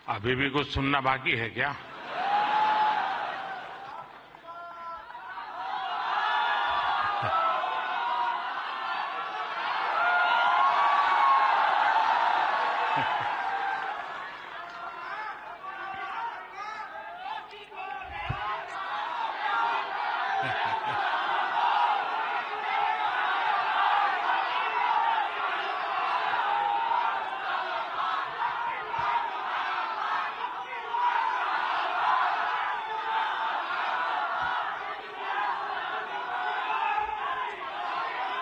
अभी भी कुछ सुनना बाकी है क्या?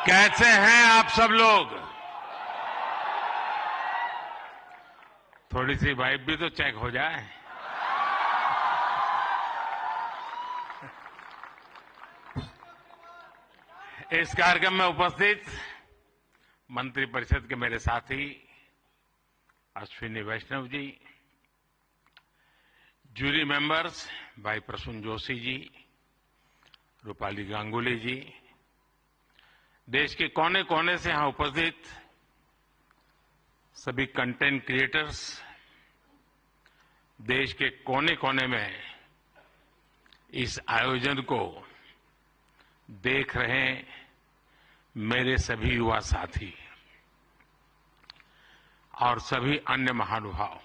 कैसे हैं आप सब लोग? थोड़ी सी वाइब भी तो चेक हो जाए। इस कार्यक्रम में उपस्थित मंत्रिपरिषद के मेरे साथी अश्विनी वैष्णव जी, जूरी मेंबर्स भाई प्रसून जोशी जी, रूपाली गांगुली जी, देश के कोने कोने से यहां उपस्थित सभी कंटेंट क्रिएटर्स, देश के कोने कोने में इस आयोजन को देख रहे मेरे सभी युवा साथी और सभी अन्य महानुभाव,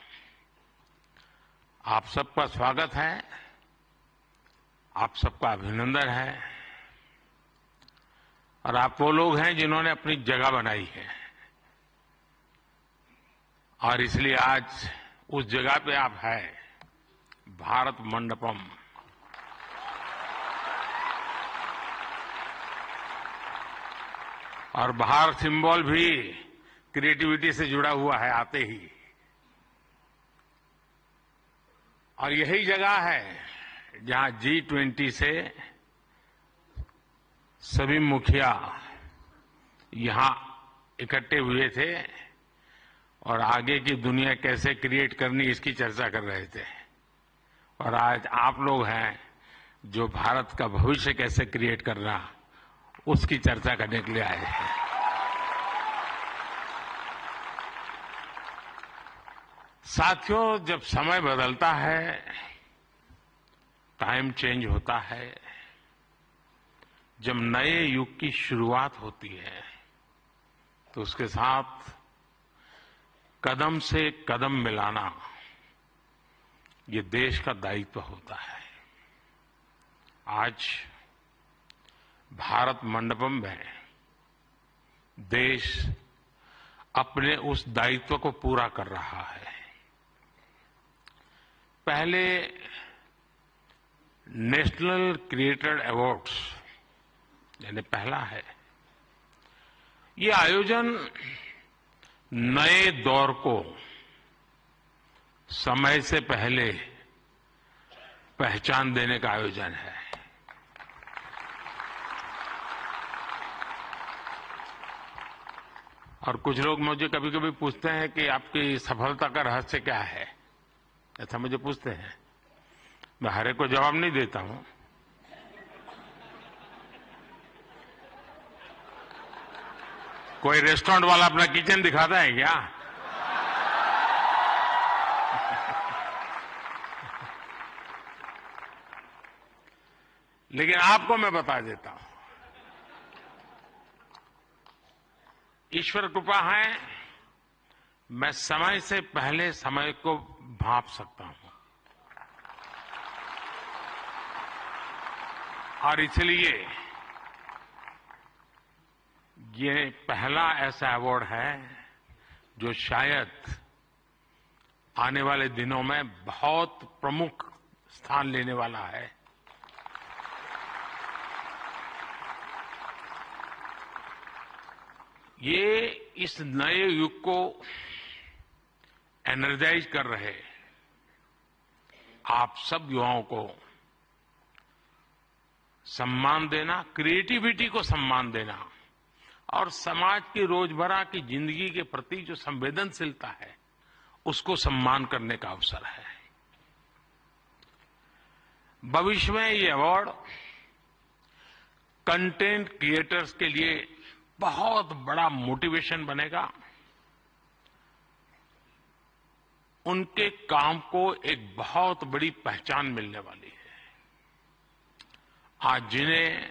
आप सबका स्वागत है, आप सबका अभिनंदन है। और आप वो लोग हैं जिन्होंने अपनी जगह बनाई है और इसलिए आज उस जगह पे आप हैं, भारत मंडपम। और बाहर सिंबल भी क्रिएटिविटी से जुड़ा हुआ है आते ही। और यही जगह है जहां G20 से सभी मुखिया यहां इकट्ठे हुए थे और आगे की दुनिया कैसे क्रिएट करनी इसकी चर्चा कर रहे थे। और आज आप लोग हैं जो भारत का भविष्य कैसे क्रिएट करना उसकी चर्चा करने के लिए आए हैं। साथियों, जब समय बदलता है, टाइम चेंज होता है, जब नए युग की शुरुआत होती है तो उसके साथ कदम से कदम मिलाना ये देश का दायित्व होता है। आज भारत मंडपम में देश अपने उस दायित्व को पूरा कर रहा है। पहले नेशनल क्रिएटर अवार्ड्स यानी पहला है, ये आयोजन नए दौर को समय से पहले पहचान देने का आयोजन है। और कुछ लोग मुझे कभी कभी पूछते हैं कि आपकी सफलता का रहस्य क्या है, ऐसा मुझे पूछते हैं। मैं हर एक को जवाब नहीं देता हूं। कोई रेस्टोरेंट वाला अपना किचन दिखाता है क्या? लेकिन आपको मैं बता देता हूं, ईश्वर कृपा है, मैं समय से पहले समय को भांप सकता हूं। और इसलिए ये पहला ऐसा अवार्ड है जो शायद आने वाले दिनों में बहुत प्रमुख स्थान लेने वाला है। ये इस नए युग को एनर्जाइज कर रहे आप सब युवाओं को सम्मान देना, क्रिएटिविटी को सम्मान देना और समाज की रोजमर्रा की जिंदगी के प्रति जो संवेदनशीलता है उसको सम्मान करने का अवसर है। भविष्य में ये अवार्ड कंटेंट क्रिएटर्स के लिए बहुत बड़ा मोटिवेशन बनेगा उनके काम को एक बहुत बड़ी पहचान मिलने वाली है। आज जिन्हें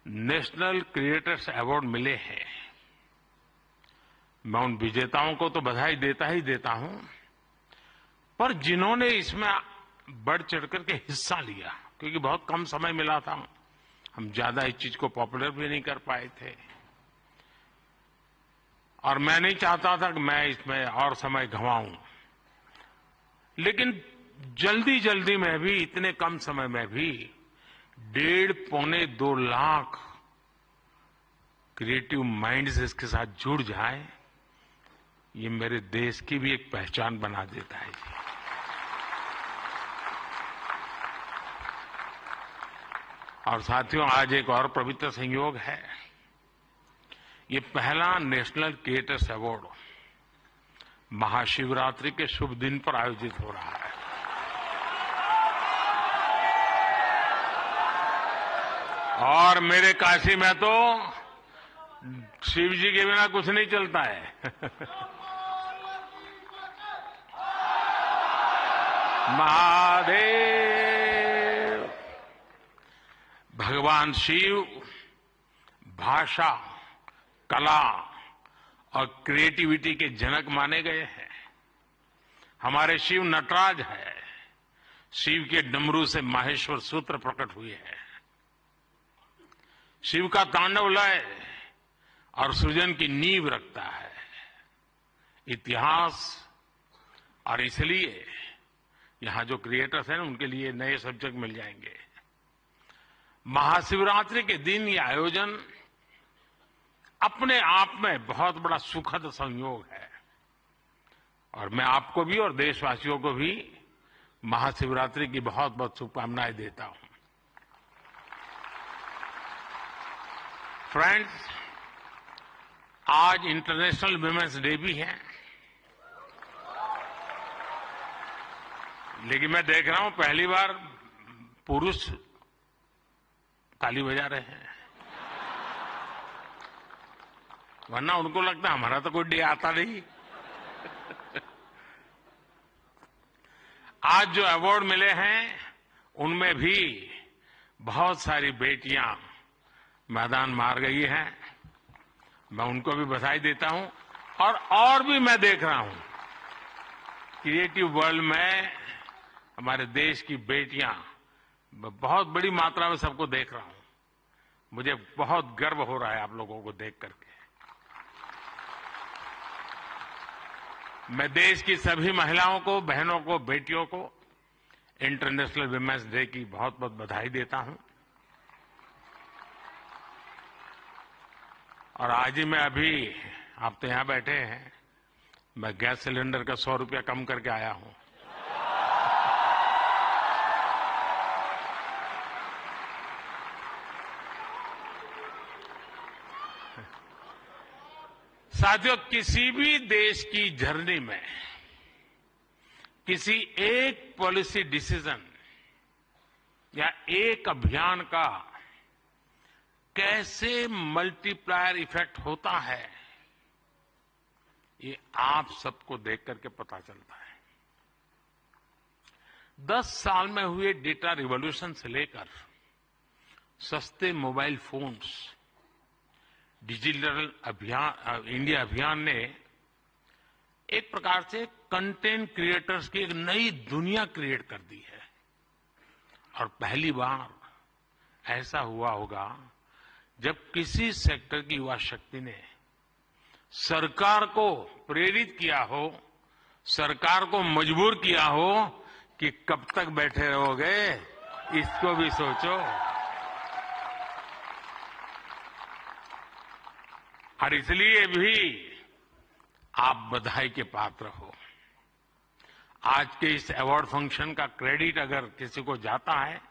नेशनल क्रिएटर्स अवार्ड मिले हैं, मैं उन विजेताओं को तो बधाई देता ही देता हूं, पर जिन्होंने इसमें बढ़ चढ़कर के हिस्सा लिया, क्योंकि बहुत कम समय मिला था, हम ज्यादा इस चीज को पॉपुलर भी नहीं कर पाए थे, और मैं नहीं चाहता था कि मैं इसमें और समय गंवाऊं, लेकिन जल्दी जल्दी में भी, इतने कम समय में भी 1.5-2 लाख क्रिएटिव माइंड्स इसके साथ जुड़ जाए, ये मेरे देश की भी एक पहचान बना देता है। और साथियों, आज एक और पवित्र संयोग है। ये पहला नेशनल क्रिएटर्स अवार्ड महाशिवरात्रि के शुभ दिन पर आयोजित हो रहा है। और मेरे काशी में तो शिव जी के बिना कुछ नहीं चलता है। महादेव। भगवान शिव भाषा, कला और क्रिएटिविटी के जनक माने गए हैं। हमारे शिव नटराज है। शिव के डमरू से माहेश्वर सूत्र प्रकट हुए हैं। शिव का तांडव लय और सृजन की नींव रखता है इतिहास। और इसलिए यहां जो क्रिएटर्स हैं, उनके लिए नए सब्जेक्ट मिल जाएंगे। महाशिवरात्रि के दिन ये आयोजन अपने आप में बहुत बड़ा सुखद संयोग है, और मैं आपको भी और देशवासियों को भी महाशिवरात्रि की बहुत बहुत शुभकामनाएं देता हूं। फ्रेंड्स, आज इंटरनेशनल विमेंस डे भी है, लेकिन मैं देख रहा हूं पहली बार पुरुष ताली बजा रहे हैं, वरना उनको लगता है हमारा तो कोई डे आता नहीं। आज जो अवार्ड मिले हैं, उनमें भी बहुत सारी बेटियां मैदान मार गई हैं। मैं उनको भी बधाई देता हूं। और भी मैं देख रहा हूं क्रिएटिव वर्ल्ड में हमारे देश की बेटियां, बहुत बड़ी मात्रा में सबको देख रहा हूं। मुझे बहुत गर्व हो रहा है आप लोगों को देख करके। मैं देश की सभी महिलाओं को, बहनों को, बेटियों को इंटरनेशनल विमेंस डे की बहुत बहुत बधाई देता हूं। और आज ही मैं अभी, आप तो यहां बैठे हैं, मैं गैस सिलेंडर का 100 रुपया कम करके आया हूं। साथियों, किसी भी देश की जर्नी में किसी एक पॉलिसी डिसीजन या एक अभियान का कैसे मल्टीप्लायर इफेक्ट होता है, ये आप सबको देख करके पता चलता है। 10 साल में हुए डेटा रिवॉल्यूशन से लेकर सस्ते मोबाइल फोन्स, डिजिटल अभियान, इंडिया अभियान ने एक प्रकार से कंटेंट क्रिएटर्स की एक नई दुनिया क्रिएट कर दी है। और पहली बार ऐसा हुआ होगा जब किसी सेक्टर की युवा शक्ति ने सरकार को प्रेरित किया हो, सरकार को मजबूर किया हो कि कब तक बैठे रहोगे, इसको भी सोचो। और इसलिए भी आप बधाई के पात्र हो। आज के इस अवार्ड फंक्शन का क्रेडिट अगर किसी को जाता है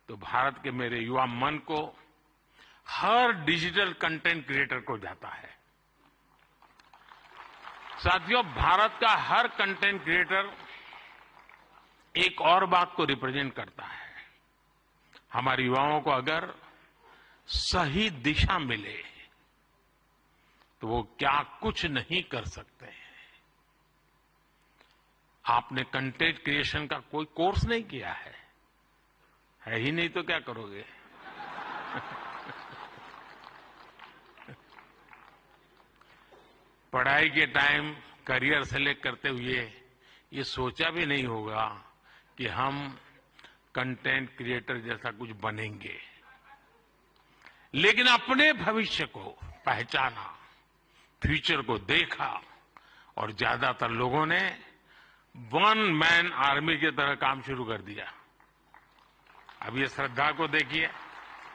तो भारत के मेरे युवा मन को, हर डिजिटल कंटेंट क्रिएटर को जाता है। साथियों, भारत का हर कंटेंट क्रिएटर एक और बात को रिप्रेजेंट करता है। हमारे युवाओं को अगर सही दिशा मिले तो वो क्या कुछ नहीं कर सकते हैं। आपने कंटेंट क्रिएशन का कोई कोर्स नहीं किया है ही नहीं तो क्या करोगे? पढ़ाई के टाइम करियर सेलेक्ट करते हुए ये सोचा भी नहीं होगा कि हम कंटेंट क्रिएटर जैसा कुछ बनेंगे, लेकिन अपने भविष्य को पहचाना, फ्यूचर को देखा और ज्यादातर लोगों ने वन मैन आर्मी की तरह काम शुरू कर दिया। अब ये श्रद्धा को देखिए,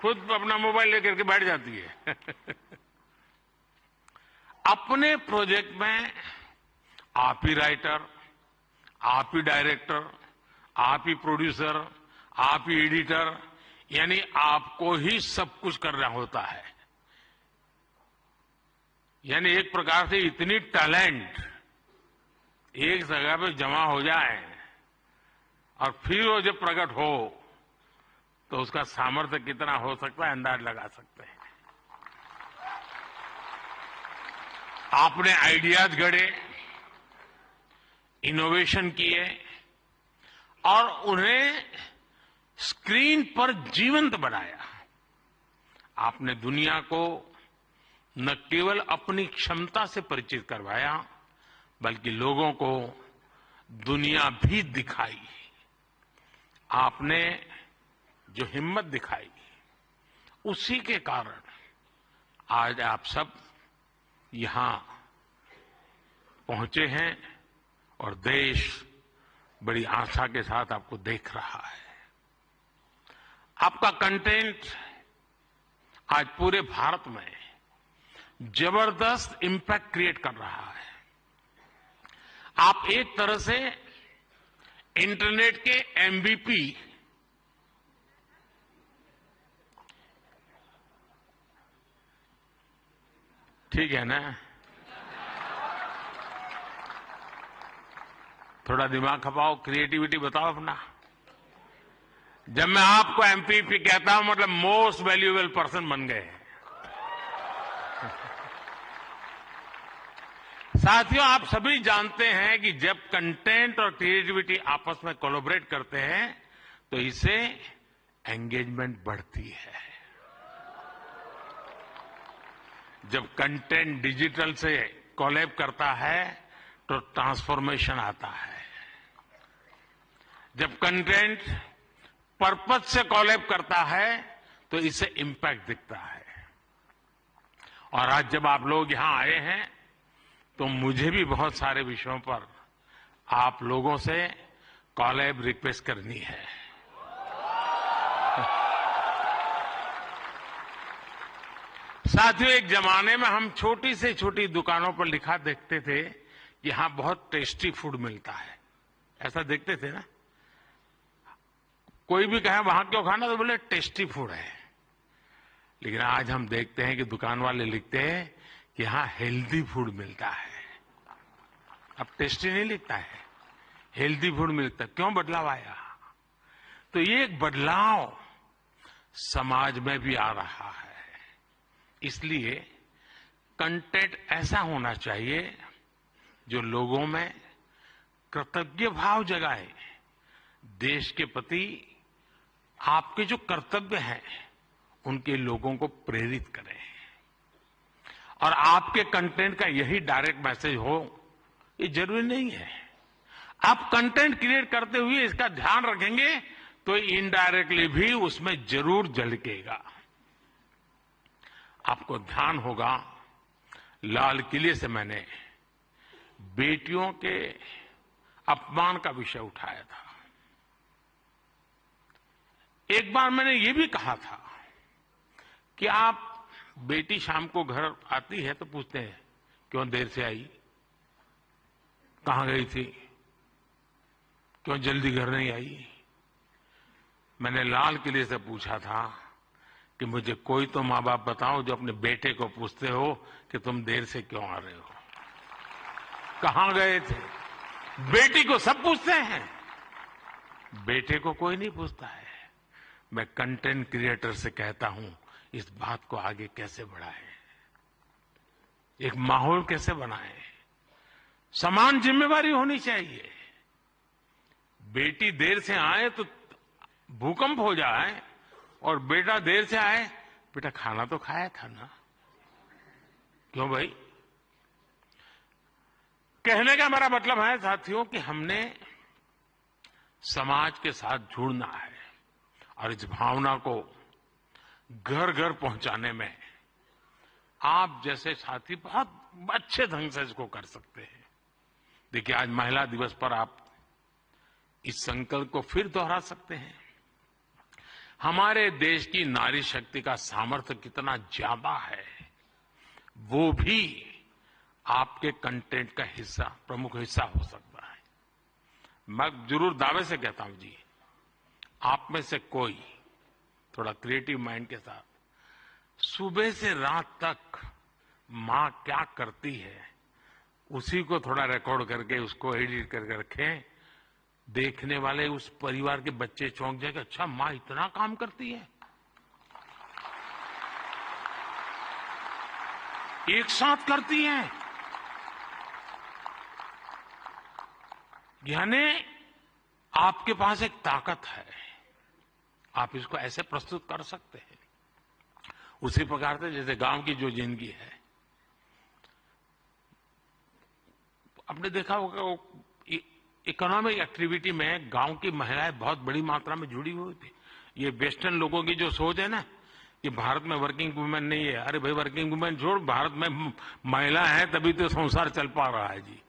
खुद अपना मोबाइल लेकर के बैठ जाती है। अपने प्रोजेक्ट में आप ही राइटर, आप ही डायरेक्टर, आप ही प्रोड्यूसर, आप ही एडिटर, यानी आपको ही सब कुछ करना होता है। यानी एक प्रकार से इतनी टैलेंट एक जगह पे जमा हो जाए और फिर वो जब प्रकट हो तो उसका सामर्थ्य कितना हो सकता है अंदाज लगा सकते हैं। आपने आइडियाज गढ़े, इनोवेशन किए और उन्हें स्क्रीन पर जीवंत बनाया। आपने दुनिया को न केवल अपनी क्षमता से परिचित करवाया, बल्कि लोगों को दुनिया भी दिखाई। आपने जो हिम्मत दिखाई, उसी के कारण आज आप सब यहां पहुंचे हैं और देश बड़ी आशा के साथ आपको देख रहा है। आपका कंटेंट आज पूरे भारत में जबरदस्त इंपैक्ट क्रिएट कर रहा है। आप एक तरह से इंटरनेट के एमवीपी, ठीक है ना? थोड़ा दिमाग खपाओ, क्रिएटिविटी बताओ अपना। जब मैं आपको एमवीपी कहता हूं मतलब मोस्ट वैल्यूएबल पर्सन बन गए। साथियों, आप सभी जानते हैं कि जब कंटेंट और क्रिएटिविटी आपस में कोलैबोरेट करते हैं तो इससे एंगेजमेंट बढ़ती है। जब कंटेंट डिजिटल से कोलैब करता है तो ट्रांसफॉर्मेशन आता है। जब कंटेंट पर्पस से कोलैब करता है तो इससे इंपैक्ट दिखता है। और आज जब आप लोग यहां आए हैं तो मुझे भी बहुत सारे विषयों पर आप लोगों से कोलैब रिक्वेस्ट करनी है। साथियों, एक जमाने में हम छोटी से छोटी दुकानों पर लिखा देखते थे कि यहां बहुत टेस्टी फूड मिलता है, ऐसा देखते थे ना। कोई भी कहे वहां क्यों खाना, तो बोले टेस्टी फूड है। लेकिन आज हम देखते हैं कि दुकान वाले लिखते हैं कि यहां हेल्दी फूड मिलता है। अब टेस्टी नहीं लिखता है, हेल्दी फूड मिलता है। क्यों बदलाव आया? तो ये एक बदलाव समाज में भी आ रहा है। इसलिए कंटेंट ऐसा होना चाहिए जो लोगों में कृतज्ञ भाव जगाए, देश के प्रति आपके जो कर्तव्य हैं उनके लोगों को प्रेरित करें। और आपके कंटेंट का यही डायरेक्ट मैसेज हो, ये जरूरी नहीं है। आप कंटेंट क्रिएट करते हुए इसका ध्यान रखेंगे तो इनडायरेक्टली भी उसमें जरूर झलकेगा। आपको ध्यान होगा, लाल किले से मैंने बेटियों के अपमान का विषय उठाया था। एक बार मैंने ये भी कहा था कि आप बेटी शाम को घर आती है तो पूछते हैं क्यों देर से आई, कहां गई थी, क्यों जल्दी घर नहीं आई। मैंने लाल किले से पूछा था कि मुझे कोई तो माँ बाप बताओ जो अपने बेटे को पूछते हो कि तुम देर से क्यों आ रहे हो, कहां गए थे। बेटी को सब पूछते हैं, बेटे को कोई नहीं पूछता है। मैं कंटेंट क्रिएटर से कहता हूं इस बात को आगे कैसे बढ़ाएं, एक माहौल कैसे बनाएं। समान जिम्मेवारी होनी चाहिए। बेटी देर से आए तो भूकंप हो जाए और बेटा देर से आए, बेटा खाना तो खाया था ना। क्यों भाई? कहने का मेरा मतलब है साथियों कि हमने समाज के साथ जुड़ना है और इस भावना को घर घर पहुंचाने में आप जैसे साथी बहुत अच्छे ढंग से इसको कर सकते हैं। देखिए, आज महिला दिवस पर आप इस संकल्प को फिर दोहरा सकते हैं। हमारे देश की नारी शक्ति का सामर्थ्य कितना ज्यादा है, वो भी आपके कंटेंट का हिस्सा, प्रमुख हिस्सा हो सकता है। मैं जरूर दावे से कहता हूं जी, आप में से कोई थोड़ा क्रिएटिव माइंड के साथ सुबह से रात तक मां क्या करती है उसी को थोड़ा रिकॉर्ड करके उसको एडिट करके रखें। देखने वाले उस परिवार के बच्चे चौंक जाएंगे, अच्छा मां इतना काम करती है। एक साथ करती है, यानी आपके पास एक ताकत है, आप इसको ऐसे प्रस्तुत कर सकते हैं। उसी प्रकार से जैसे गांव की जो जिंदगी है, आपने देखा होगा इकोनॉमिक एक्टिविटी में गांव की महिलाएं बहुत बड़ी मात्रा में जुड़ी हुई थी। ये वेस्टर्न लोगों की जो सोच है ना कि भारत में वर्किंग वुमेन नहीं है, अरे भाई वर्किंग वुमेन छोड़, भारत में महिला है तभी तो संसार चल पा रहा है जी।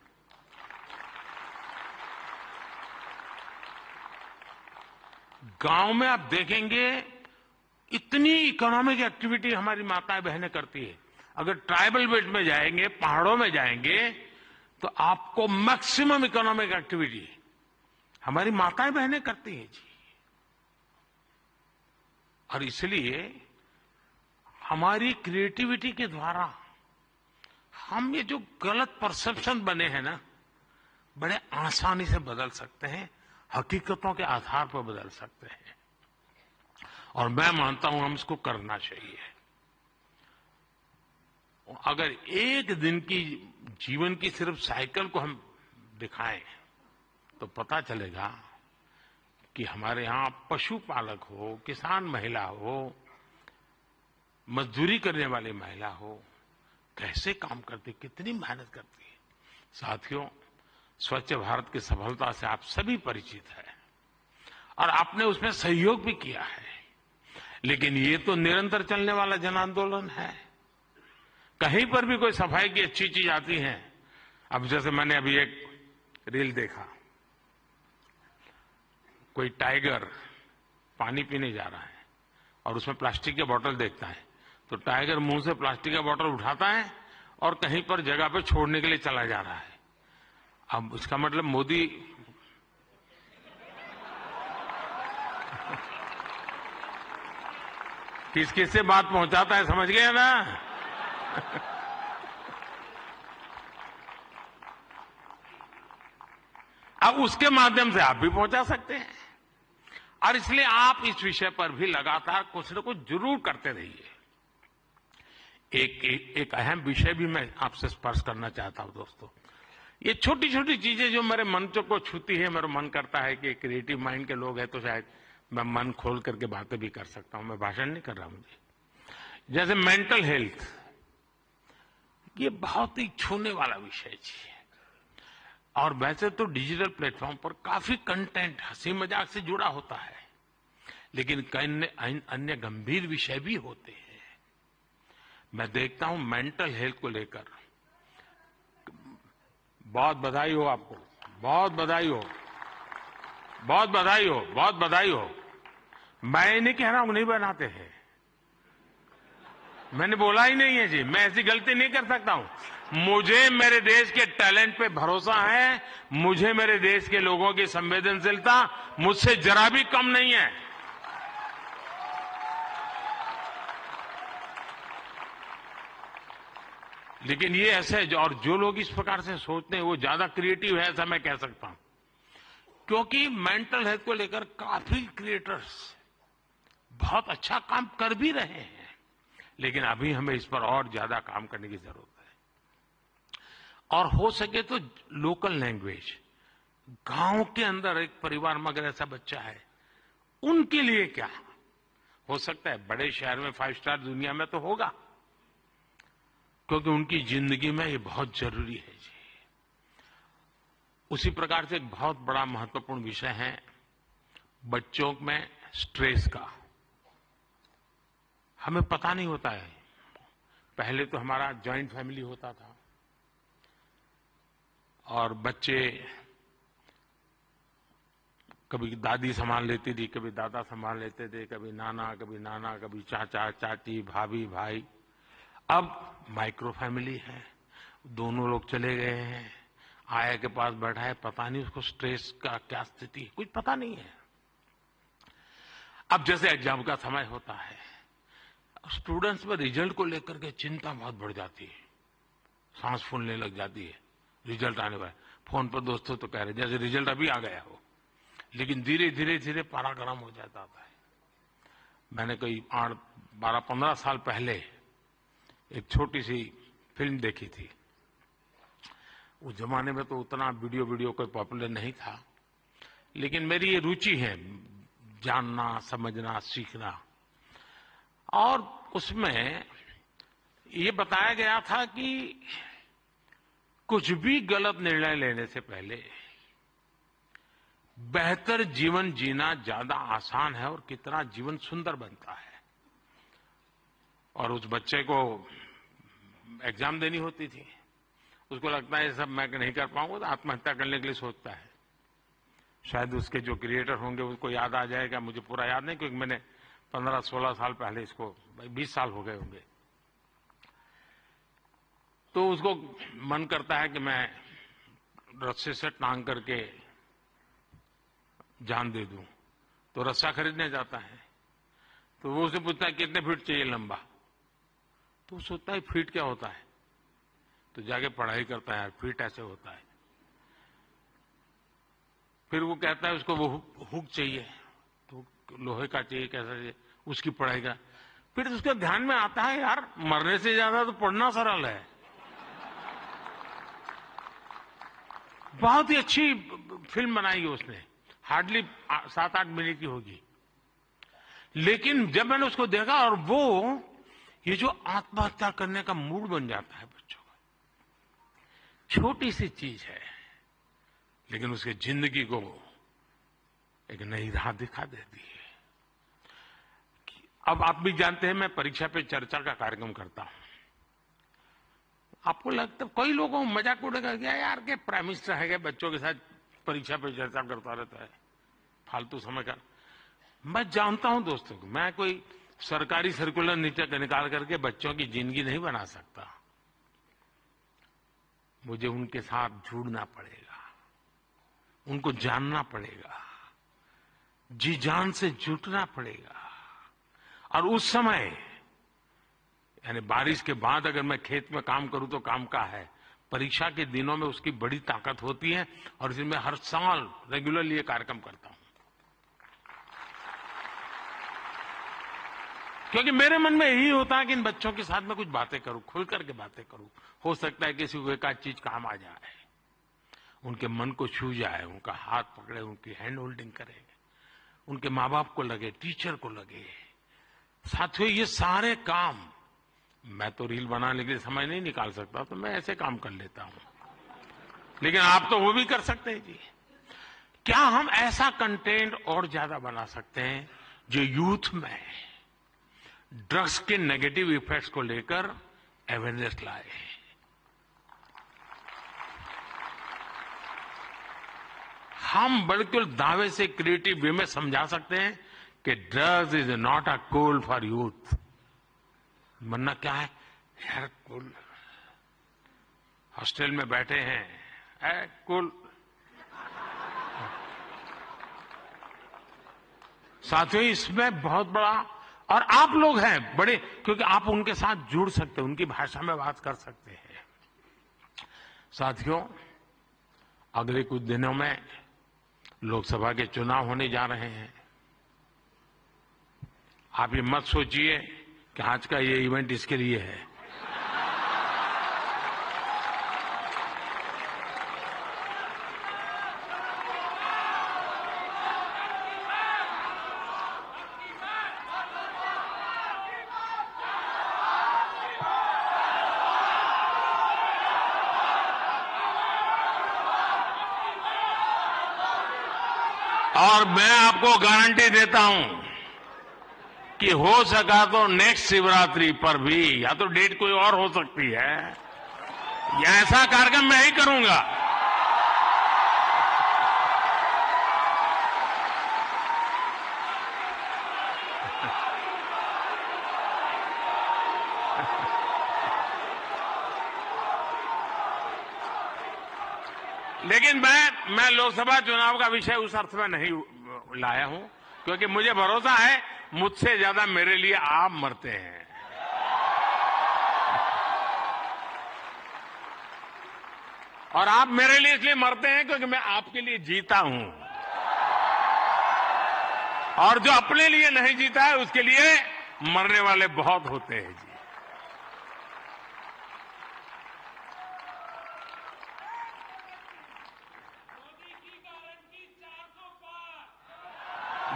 गांव में आप देखेंगे इतनी इकोनॉमिक एक्टिविटी हमारी माताएं बहनें करती है। अगर ट्राइबल बेल्ट में जाएंगे, पहाड़ों में जाएंगे, तो आपको मैक्सिमम इकोनॉमिक एक्टिविटी हमारी माताएं बहनें करती हैं जी। और इसलिए हमारी क्रिएटिविटी के द्वारा हम ये जो गलत परसेप्शन बने हैं ना, बड़े आसानी से बदल सकते हैं, हकीकतों के आधार पर बदल सकते हैं। और मैं मानता हूं हम इसको करना चाहिए। अगर एक दिन की जीवन की सिर्फ साइकिल को हम दिखाएं तो पता चलेगा कि हमारे यहां पशुपालक हो, किसान महिला हो, मजदूरी करने वाली महिला हो, कैसे काम करती, कितनी मेहनत करती है। साथियों, स्वच्छ भारत की सफलता से आप सभी परिचित हैं और आपने उसमें सहयोग भी किया है, लेकिन ये तो निरंतर चलने वाला जन आंदोलन है। कहीं पर भी कोई सफाई की अच्छी चीज आती है, अब जैसे मैंने अभी एक रील देखा, कोई टाइगर पानी पीने जा रहा है और उसमें प्लास्टिक के बोतल देखता है, तो टाइगर मुंह से प्लास्टिक का बोतल उठाता है और कहीं पर जगह पे छोड़ने के लिए चला जा रहा है। अब इसका मतलब मोदी किस किस से बात पहुंचाता है, समझ गए ना? अब उसके माध्यम से आप भी पहुंचा सकते हैं। और इसलिए आप इस विषय पर भी लगातार कुछ न कुछ जरूर करते रहिए। एक अहम विषय भी मैं आपसे स्पर्श करना चाहता हूं दोस्तों। ये छोटी छोटी चीजें जो मेरे मन को छूती है, मेरा मन करता है कि क्रिएटिव माइंड के लोग हैं तो शायद मैं मन खोल करके बातें भी कर सकता हूं। मैं भाषण नहीं कर रहा मुझे। जैसे मेंटल हेल्थ, ये बहुत ही छूने वाला विषय है। और वैसे तो डिजिटल प्लेटफॉर्म पर काफी कंटेंट हंसी मजाक से जुड़ा होता है, लेकिन कई अन्य गंभीर विषय भी होते हैं। मैं देखता हूं मेंटल हेल्थ को लेकर, बहुत बधाई हो आपको, बहुत बधाई हो, बहुत बधाई हो, बहुत बधाई हो। मैं नहीं कह रहा हूं नहीं बनाते हैं, मैंने बोला ही नहीं है जी, मैं ऐसी गलती नहीं कर सकता हूं। मुझे मेरे देश के टैलेंट पे भरोसा है, मुझे मेरे देश के लोगों की संवेदनशीलता मुझसे जरा भी कम नहीं है। लेकिन ये ऐसे, और जो लोग इस प्रकार से सोचते हैं वो ज्यादा क्रिएटिव है, ऐसा मैं कह सकता हूं। क्योंकि मेंटल हेल्थ को लेकर काफी क्रिएटर्स बहुत अच्छा काम कर भी रहे हैं, लेकिन अभी हमें इस पर और ज्यादा काम करने की जरूरत है। और हो सके तो लोकल लैंग्वेज, गांव के अंदर एक परिवार में अगर ऐसा बच्चा है, उनके लिए क्या हो सकता है? बड़े शहर में 5 स्टार दुनिया में तो होगा, क्योंकि उनकी जिंदगी में ये बहुत जरूरी है जी। उसी प्रकार से एक बहुत बड़ा महत्वपूर्ण विषय है बच्चों में स्ट्रेस का। हमें पता नहीं होता है। पहले तो हमारा जॉइंट फैमिली होता था और बच्चे कभी दादी संभाल लेती थी, कभी दादा संभाल लेते थे, कभी नाना, कभी चाचा, चाची, भाभी, भाई। अब माइक्रो फैमिली है, दोनों लोग चले गए हैं, आया के पास बैठा है, पता नहीं उसको स्ट्रेस का क्या स्थिति है, कुछ पता नहीं है। अब जैसे एग्जाम का समय होता है, स्टूडेंट्स में रिजल्ट को लेकर के चिंता बहुत बढ़ जाती है, सांस फूलने लग जाती है। रिजल्ट आने वाला, फोन पर दोस्तों तो कह रहे जैसे रिजल्ट अभी आ गया हो, लेकिन धीरे धीरे धीरे पारा गर्म हो जाता है। मैंने कोई 12-15 साल पहले एक छोटी सी फिल्म देखी थी। उस जमाने में तो उतना वीडियो कोई पॉपुलर नहीं था, लेकिन मेरी ये रुचि है जानना, समझना, सीखना। और उसमें ये बताया गया था कि कुछ भी गलत निर्णय लेने से पहले बेहतर जीवन जीना ज्यादा आसान है और कितना जीवन सुंदर बनता है। और उस बच्चे को एग्जाम देनी होती थी, उसको लगता है ये सब मैं नहीं कर पाऊंगा, तो आत्महत्या करने के लिए सोचता है। शायद उसके जो क्रिएटर होंगे उसको याद आ जाएगा, मुझे पूरा याद नहीं, क्योंकि मैंने 15-16 साल पहले इसको, 20 साल हो गए होंगे। तो उसको मन करता है कि मैं रस्से से टांग करके जान दे दूं, तो रस्सा खरीदने जाता है। तो वो उसे पूछता है कितने फीट चाहिए लंबा, तो वो सोचता है फीट क्या होता है, तो जाके पढ़ाई करता है, फीट ऐसे होता है। फिर वो कहता है उसको वो हुक चाहिए, तो लोहे का चाहिए, कैसा चाहिए, उसकी पढ़ाई का। फिर उसके ध्यान में आता है यार मरने से ज्यादा तो पढ़ना सरल है। बहुत ही अच्छी फिल्म बनाई है उसने, हार्डली 7-8 मिनट की होगी। लेकिन जब मैंने उसको देखा, और वो ये जो आत्महत्या करने का मूड बन जाता है बच्चों का, छोटी सी चीज है लेकिन उसकी जिंदगी को एक नई राह दिखा देती है। अब आप भी जानते हैं मैं परीक्षा पे चर्चा का कार्यक्रम करता हूं। आपको लगता है कई लोगों को मजाक उड़ेगा क्या यार के प्राइम मिनिस्टर है, बच्चों के साथ परीक्षा पे चर्चा करता रहता है, फालतू समय का। मैं जानता हूं दोस्तों, मैं कोई सरकारी सर्कुलर निकाल करके बच्चों की जिंदगी नहीं बना सकता। मुझे उनके साथ जुड़ना पड़ेगा, उनको जानना पड़ेगा, जी जान से जुटना पड़ेगा। और उस समय यानी बारिश के बाद अगर मैं खेत में काम करूं तो काम का है, परीक्षा के दिनों में उसकी बड़ी ताकत होती है। और इसलिए मैं हर साल रेगुलरली ये कार्यक्रम करता हूं, क्योंकि मेरे मन में यही होता है कि इन बच्चों के साथ मैं कुछ बातें करूं, खुल करके बातें करूं। हो सकता है किसी को एक आध चीज काम आ जाए, उनके मन को छू जाए, उनका हाथ पकड़े, उनकी हैंड होल्डिंग करे, उनके माँ बाप को लगे, टीचर को लगे। साथियों ये सारे काम मैं तो रील बनाने के लिए समय नहीं निकाल सकता, तो मैं ऐसे काम कर लेता हूं, लेकिन आप तो वो भी कर सकते हैं जी। क्या हम ऐसा कंटेंट और ज्यादा बना सकते हैं जो यूथ में ड्रग्स के नेगेटिव इफेक्ट्स को लेकर अवेयरनेस लाए? हम बिल्कुल दावे से क्रिएटिव वे में समझा सकते हैं कि drugs is not a cool for youth. मरना क्या है यार, कूल हॉस्टल में बैठे हैं, कूल। साथियों इसमें बहुत बड़ा, और आप लोग हैं बड़े, क्योंकि आप उनके साथ जुड़ सकते हैं, उनकी भाषा में बात कर सकते हैं। साथियों अगले कुछ दिनों में लोकसभा के चुनाव होने जा रहे हैं। आप ये मत सोचिए कि आज का ये इवेंट इसके लिए है। और मैं आपको गारंटी देता हूं कि हो सका तो नेक्स्ट शिवरात्रि पर भी, या तो डेट कोई और हो सकती है, या ऐसा कार्यक्रम मैं ही करूंगा। लेकिन मैं लोकसभा चुनाव का विषय उस अर्थ में नहीं लाया हूं, क्योंकि मुझे भरोसा है मुझसे ज्यादा मेरे लिए आप मरते हैं। और आप मेरे लिए इसलिए मरते हैं क्योंकि मैं आपके लिए जीता हूं, और जो अपने लिए नहीं जीता है उसके लिए मरने वाले बहुत होते हैं जी।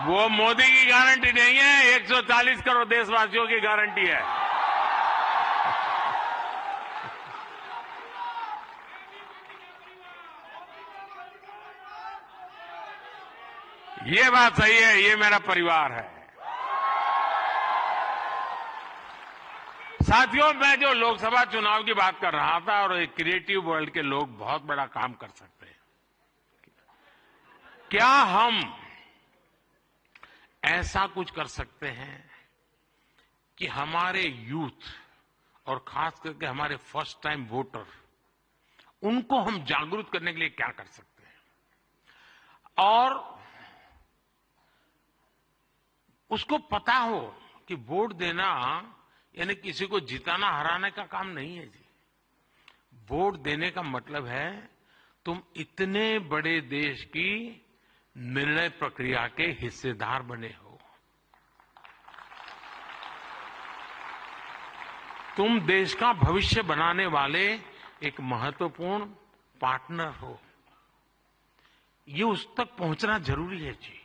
वो मोदी की गारंटी नहीं है, 140 करोड़ देशवासियों की गारंटी है। ये बात सही है, ये मेरा परिवार है। साथियों, मैं जो लोकसभा चुनाव की बात कर रहा था, और एक क्रिएटिव वर्ल्ड के लोग बहुत बड़ा काम कर सकते हैं। क्या हम ऐसा कुछ कर सकते हैं कि हमारे यूथ और खास करके हमारे फर्स्ट टाइम वोटर, उनको हम जागरूक करने के लिए क्या कर सकते हैं, और उसको पता हो कि वोट देना यानी किसी को जिताना हराने का काम नहीं है जी। वोट देने का मतलब है तुम इतने बड़े देश की निर्णय प्रक्रिया के हिस्सेदार बने हो, तुम देश का भविष्य बनाने वाले एक महत्वपूर्ण पार्टनर हो। ये उस तक पहुंचना जरूरी है जी।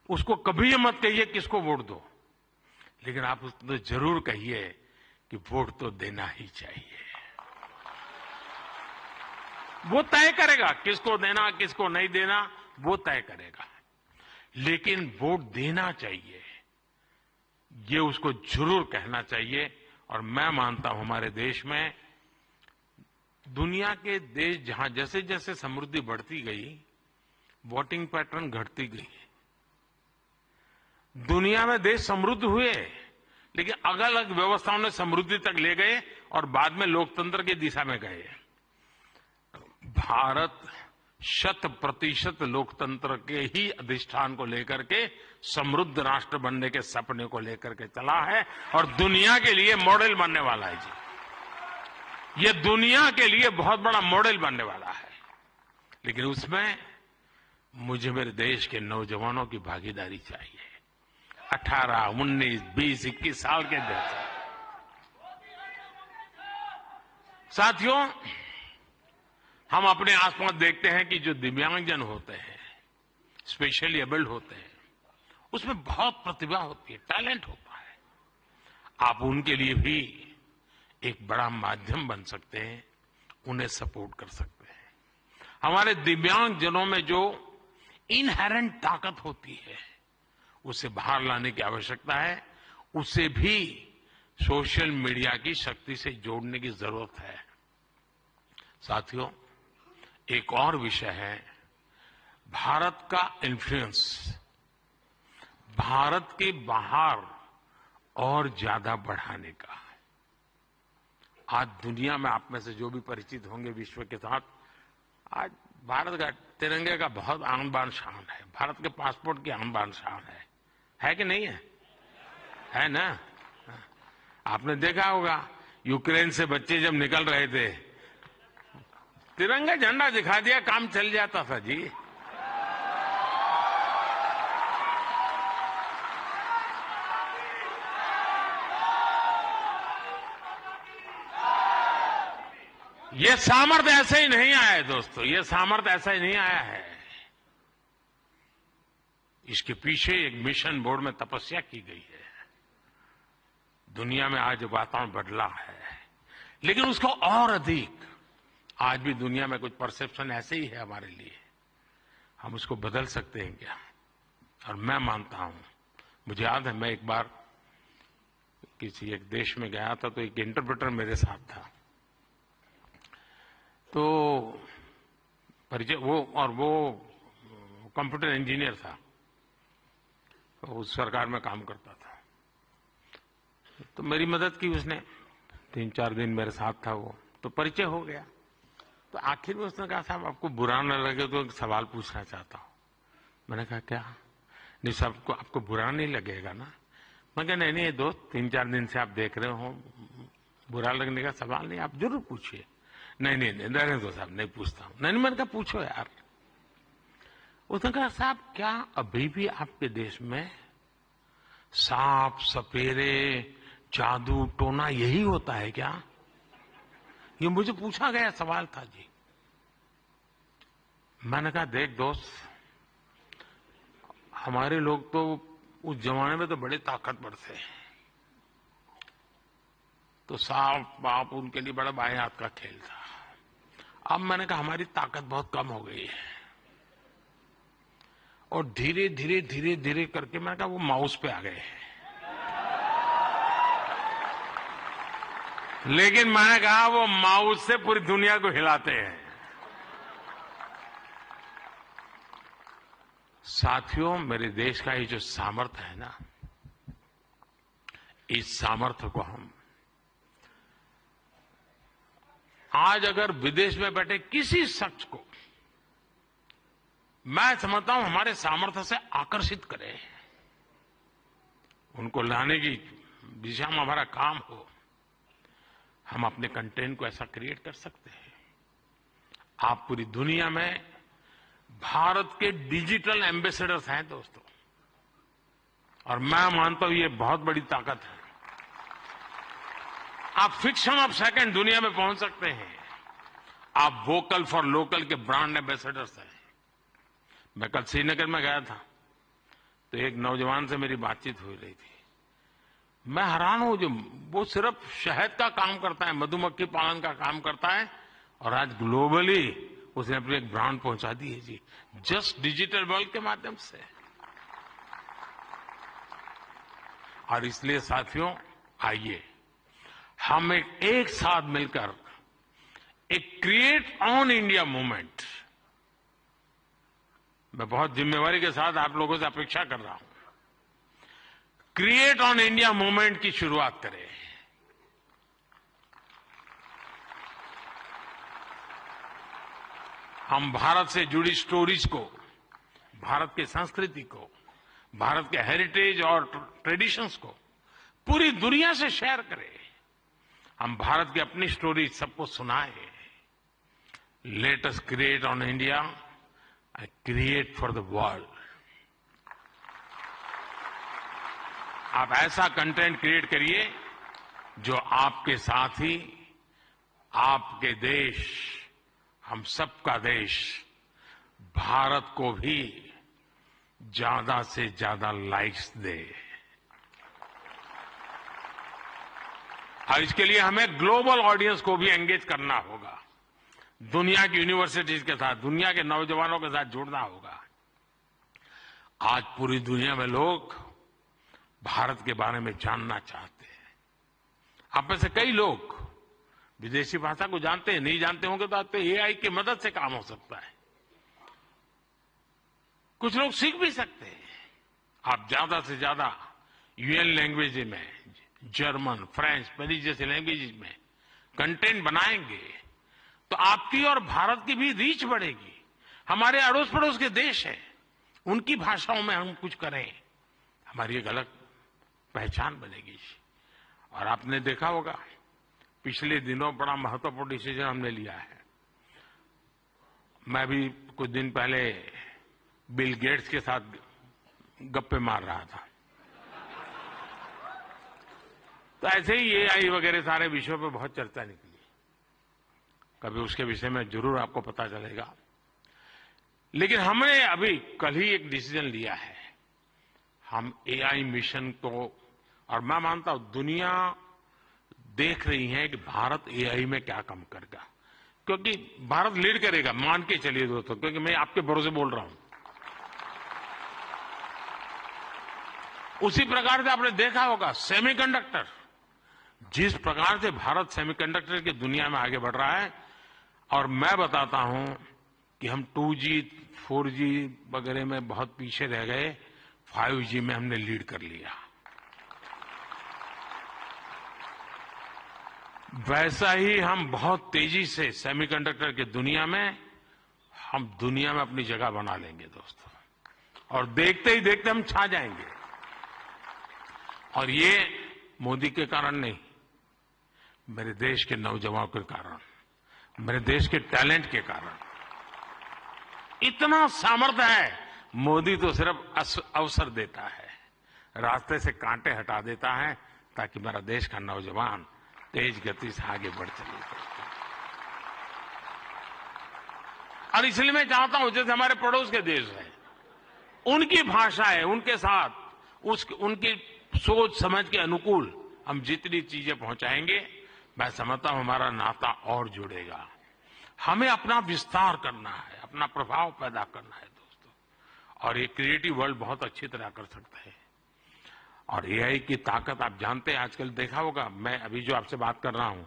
उसको कभी ये मत कहिए किसको वोट दो, लेकिन आप उसको जरूर कहिए कि वोट तो देना ही चाहिए। वो तय करेगा किसको देना किसको नहीं देना, वो तय करेगा, लेकिन वोट देना चाहिए, ये उसको जरूर कहना चाहिए। और मैं मानता हूं हमारे देश में, दुनिया के देश जहां जैसे जैसे समृद्धि बढ़ती गई, वोटिंग पैटर्न घटती गई। दुनिया में देश समृद्ध हुए, लेकिन अलग अलग व्यवस्थाओं ने समृद्धि तक ले गए और बाद में लोकतंत्र की दिशा में गए। भारत 100% लोकतंत्र के ही अधिष्ठान को लेकर के समृद्ध राष्ट्र बनने के सपने को लेकर के चला है, और दुनिया के लिए मॉडल बनने वाला है जी। ये दुनिया के लिए बहुत बड़ा मॉडल बनने वाला है, लेकिन उसमें मुझे मेरे देश के नौजवानों की भागीदारी चाहिए। 18, 19, 20, 21 साल के जैसे साथियों, हम अपने आसपास देखते हैं कि जो दिव्यांगजन होते हैं, स्पेशली एबल्ड होते हैं, उसमें बहुत प्रतिभा होती है, टैलेंट होता है। आप उनके लिए भी एक बड़ा माध्यम बन सकते हैं, उन्हें सपोर्ट कर सकते हैं। हमारे दिव्यांगजनों में जो इनहेरेंट ताकत होती है, उसे बाहर लाने की आवश्यकता है। उसे भी सोशल मीडिया की शक्ति से जोड़ने की जरूरत है। साथियों, एक और विषय है भारत का इन्फ्लुएंस, भारत के बाहर और ज्यादा बढ़ाने का। आज दुनिया में आप में से जो भी परिचित होंगे विश्व के साथ, आज भारत का तिरंगे का बहुत आन बान शान है, भारत के पासपोर्ट की आन बान शान है कि नहीं है? है ना? आपने देखा होगा यूक्रेन से बच्चे जब निकल रहे थे, तिरंगा झंडा दिखा दिया, काम चल जाता था जी। ये सामर्थ्य ऐसे ही नहीं आया है दोस्तों, ये सामर्थ्य ऐसा ही नहीं आया है। इसके पीछे एक मिशन बोर्ड में तपस्या की गई है। दुनिया में आज वातावरण बदला है, लेकिन उसको और अधिक, आज भी दुनिया में कुछ परसेप्शन ऐसे ही है हमारे लिए, हम उसको बदल सकते हैं क्या? और मैं मानता हूं, मुझे याद है मैं एक बार किसी एक देश में गया था, तो एक इंटरप्रेटर मेरे साथ था। तो परिचय वो कंप्यूटर इंजीनियर था, तो उस सरकार में काम करता था। तो मेरी मदद की उसने, 3-4 दिन मेरे साथ था वो, तो परिचय हो गया। तो आखिर में उसने कहा, साहब आपको बुरा न लगे तो एक सवाल पूछना चाहता हूं। मैंने कहा क्या? नहीं सबको आपको बुरा नहीं लगेगा ना? मैं कहा नहीं दोस्त, 3-4 दिन से आप देख रहे हो, बुरा लगने का सवाल नहीं, आप जरूर पूछिए। नहीं रहने दो साहब, नहीं पूछता हूं। नहीं मैंने कहा पूछो यार। उसने कहा साहब क्या अभी भी आपके देश में सांप सपेरे जादू टोना यही होता है क्या? ये मुझे पूछा गया सवाल था जी। मैंने कहा देख दोस्त, हमारे लोग तो उस जमाने में तो बड़े ताकतवर थे, तो सांप बाप उनके लिए बड़ा बाएं हाथ का खेल था। अब मैंने कहा हमारी ताकत बहुत कम हो गई है, और धीरे धीरे करके मैंने कहा वो माउस पे आ गए हैं। लेकिन मैंने कहा वो माउस से पूरी दुनिया को हिलाते हैं। साथियों, मेरे देश का ये जो सामर्थ्य है ना, इस सामर्थ्य को हम आज अगर विदेश में बैठे किसी शख्स को, मैं समझता हूं हमारे सामर्थ्य से आकर्षित करें, उनको लाने की दिशा में हमारा काम हो, हम अपने कंटेंट को ऐसा क्रिएट कर सकते हैं। आप पूरी दुनिया में भारत के डिजिटल एम्बेसडर्स हैं दोस्तों, और मैं मानता हूं ये बहुत बड़ी ताकत है। आप फ्रिक्शन ऑफ सेकंड दुनिया में पहुंच सकते हैं। आप वोकल फॉर लोकल के ब्रांड एम्बेसडर्स हैं। मैं कल श्रीनगर में गया था, तो एक नौजवान से मेरी बातचीत हो रही थी। मैं हैरान हूं, जो वो सिर्फ शहद का काम करता है, मधुमक्खी पालन का काम करता है, और आज ग्लोबली उसने अपनी एक ब्रांड पहुंचा दी है जी, जस्ट डिजिटल वर्ल्ड के माध्यम से। और इसलिए साथियों, आइए हम एक साथ मिलकर एक क्रिएट ऑन इंडिया मूवमेंट, मैं बहुत जिम्मेवारी के साथ आप लोगों से अपेक्षा कर रहा हूं, क्रिएट ऑन इंडिया मूवमेंट की शुरुआत करें। हम भारत से जुड़ी स्टोरीज को, भारत की संस्कृति को, भारत के हेरिटेज और ट्रेडिशंस को पूरी दुनिया से शेयर करें। हम भारत की अपनी स्टोरी सबको सुनाएं। Let us create on India and create for the world. आप ऐसा कंटेंट क्रिएट करिए जो आपके साथी, आपके देश, हम सबका देश, भारत को भी ज्यादा से ज्यादा लाइक्स दे। और इसके लिए हमें ग्लोबल ऑडियंस को भी एंगेज करना होगा। दुनिया की यूनिवर्सिटीज के साथ, दुनिया के नौजवानों के साथ जुड़ना होगा। आज पूरी दुनिया में लोग भारत के बारे में जानना चाहते हैं। आप में से कई लोग विदेशी भाषा को जानते हैं, नहीं जानते होंगे तो आपको एआई की मदद से काम हो सकता है। कुछ लोग सीख भी सकते हैं। आप ज्यादा से ज्यादा यूएन लैंग्वेज में, जर्मन, फ्रेंच, स्पेनिश जैसे लैंग्वेजेस में कंटेंट बनाएंगे तो आपकी और भारत की भी रीच बढ़ेगी। हमारे अड़ोस पड़ोस के देश हैं, उनकी भाषाओं में हम कुछ करें, हमारी एक अलग पहचान बनेगी। और आपने देखा होगा पिछले दिनों बड़ा महत्वपूर्ण डिसीजन हमने लिया है। मैं भी कुछ दिन पहले बिल गेट्स के साथ गप्पे मार रहा था, तो ऐसे ही एआई वगैरह सारे विषयों पर बहुत चर्चा निकली। कभी उसके विषय में जरूर आपको पता चलेगा। लेकिन हमने अभी कल ही एक डिसीजन लिया है। हम एआई मिशन को, और मैं मानता हूं दुनिया देख रही है कि भारत एआई में क्या काम करेगा, क्योंकि भारत लीड करेगा, मान के चलिए दोस्तों, क्योंकि मैं आपके भरोसे बोल रहा हूं। उसी प्रकार से आपने देखा होगा सेमीकंडक्टर, जिस प्रकार से भारत सेमीकंडक्टर की दुनिया में आगे बढ़ रहा है, और मैं बताता हूं कि हम 2G 4G वगैरह में बहुत पीछे रह गए, 5G में हमने लीड कर लिया। वैसा ही हम बहुत तेजी से सेमीकंडक्टर की दुनिया में हम दुनिया में अपनी जगह बना लेंगे दोस्तों, और देखते ही देखते हम छा जाएंगे। और ये मोदी के कारण नहीं, मेरे देश के नौजवानों के कारण, मेरे देश के टैलेंट के कारण। इतना सामर्थ्य है। मोदी तो सिर्फ अवसर देता है, रास्ते से कांटे हटा देता है, ताकि मेरा देश का नौजवान तेज गति से आगे बढ़ चले। और इसलिए मैं चाहता हूं, जैसे हमारे पड़ोस के देश हैं, उनकी भाषा है, उनके साथ उनकी सोच समझ के अनुकूल हम जितनी चीजें पहुंचाएंगे, मैं समझता हूं हमारा नाता और जुड़ेगा। हमें अपना विस्तार करना है, अपना प्रभाव पैदा करना है दोस्तों, और ये क्रिएटिव वर्ल्ड बहुत अच्छी तरह कर सकता है। और एआई की ताकत आप जानते हैं, आजकल देखा होगा, मैं अभी जो आपसे बात कर रहा हूं,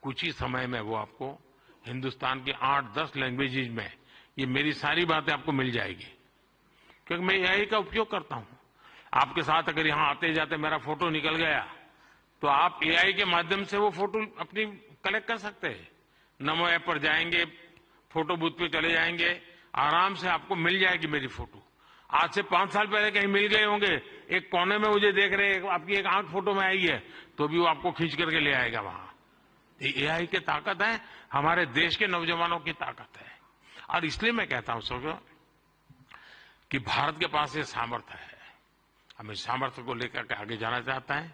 कुछ ही समय में वो आपको हिंदुस्तान की 8-10 लैंग्वेजेज में ये मेरी सारी बातें आपको मिल जाएगी, क्योंकि मैं एआई का उपयोग करता हूं। आपके साथ अगर यहां आते जाते मेरा फोटो निकल गया, तो आप एआई के माध्यम से वो फोटो अपनी कलेक्ट कर सकते हैं। नमो ऐप पर जाएंगे, फोटो बूथ पे चले जाएंगे, आराम से आपको मिल जाएगी मेरी फोटो। आज से 5 साल पहले कहीं मिल गए होंगे, एक कोने में मुझे देख रहे, आपकी एक आंख फोटो में आई है, तो भी वो आपको खींच करके ले आएगा वहां। ये एआई की ताकत है, हमारे देश के नौजवानों की ताकत है। और इसलिए मैं कहता हूं सोचो कि भारत के पास ये सामर्थ्य है, हम इस सामर्थ्य को लेकर के आगे जाना चाहता है,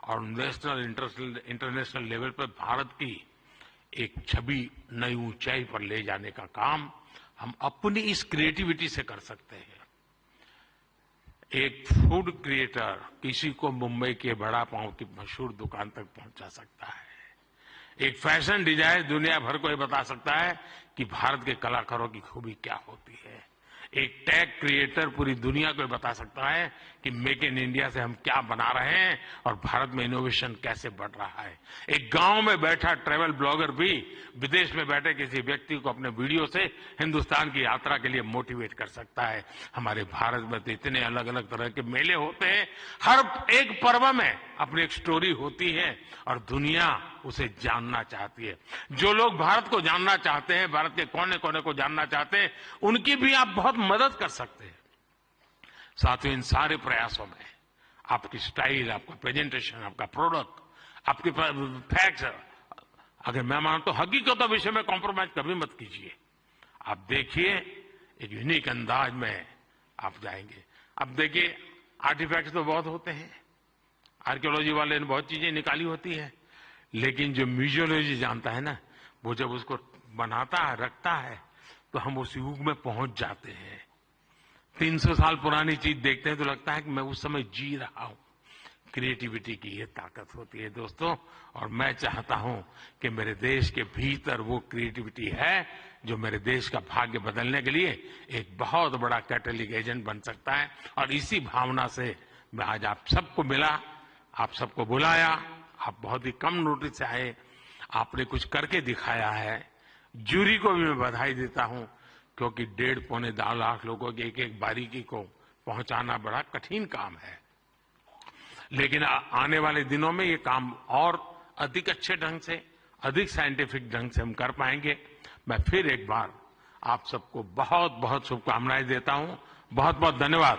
और नेशनल इंटरनेशनल लेवल पर भारत की एक छवि नई ऊंचाई पर ले जाने का काम हम अपनी इस क्रिएटिविटी से कर सकते हैं। एक फूड क्रिएटर किसी को मुंबई के बड़ा पाव की मशहूर दुकान तक पहुंचा सकता है। एक फैशन डिजाइनर दुनिया भर को ये बता सकता है कि भारत के कलाकारों की खूबी क्या होती है। एक टैग क्रिएटर पूरी दुनिया को बता सकता है कि मेक इन इंडिया से हम क्या बना रहे हैं और भारत में इनोवेशन कैसे बढ़ रहा है। एक गांव में बैठा ट्रैवल ब्लॉगर भी विदेश में बैठे किसी व्यक्ति को अपने वीडियो से हिंदुस्तान की यात्रा के लिए मोटिवेट कर सकता है। हमारे भारत में तो इतने अलग अलग तरह के मेले होते हैं, हर एक पर्व में अपनी एक स्टोरी होती है और दुनिया उसे जानना चाहती है। जो लोग भारत को जानना चाहते हैं, भारत के कोने कोने को जानना चाहते हैं, उनकी भी आप बहुत मदद कर सकते हैं। साथियों, इन सारे प्रयासों में आपकी स्टाइल, आपका प्रेजेंटेशन, आपका प्रोडक्ट, आपके फैक्ट्स, अगर मैं मानता हूं हकीकतों विषय में कॉम्प्रोमाइज कभी मत कीजिए। आप देखिए, एक यूनिक अंदाज में आप जाएंगे। अब देखिए, आर्टिफैक्ट्स तो बहुत होते हैं, आर्कियोलॉजी वाले ने बहुत चीजें निकाली होती है, लेकिन जो म्यूजियोलॉजी जानता है ना, वो जब उसको बनाता है, रखता है, तो हम उस युग में पहुंच जाते हैं। 300 साल पुरानी चीज देखते हैं तो लगता है कि मैं उस समय जी रहा हूं। क्रिएटिविटी की ये ताकत होती है दोस्तों, और मैं चाहता हूं कि मेरे देश के भीतर वो क्रिएटिविटी है जो मेरे देश का भाग्य बदलने के लिए एक बहुत बड़ा कैटलिक एजेंट बन सकता है। और इसी भावना से मैं आज आप सबको मिला, आप सबको बुलाया। आप बहुत ही कम नोटिस से आए, आपने कुछ करके दिखाया है। जूरी को भी मैं बधाई देता हूं, क्योंकि 1.5-2 लाख लोगों की एक एक बारीकी को पहुंचाना बड़ा कठिन काम है। लेकिन आने वाले दिनों में ये काम और अधिक अच्छे ढंग से, अधिक साइंटिफिक ढंग से हम कर पाएंगे। मैं फिर एक बार आप सबको बहुत बहुत शुभकामनाएं देता हूं। बहुत बहुत धन्यवाद।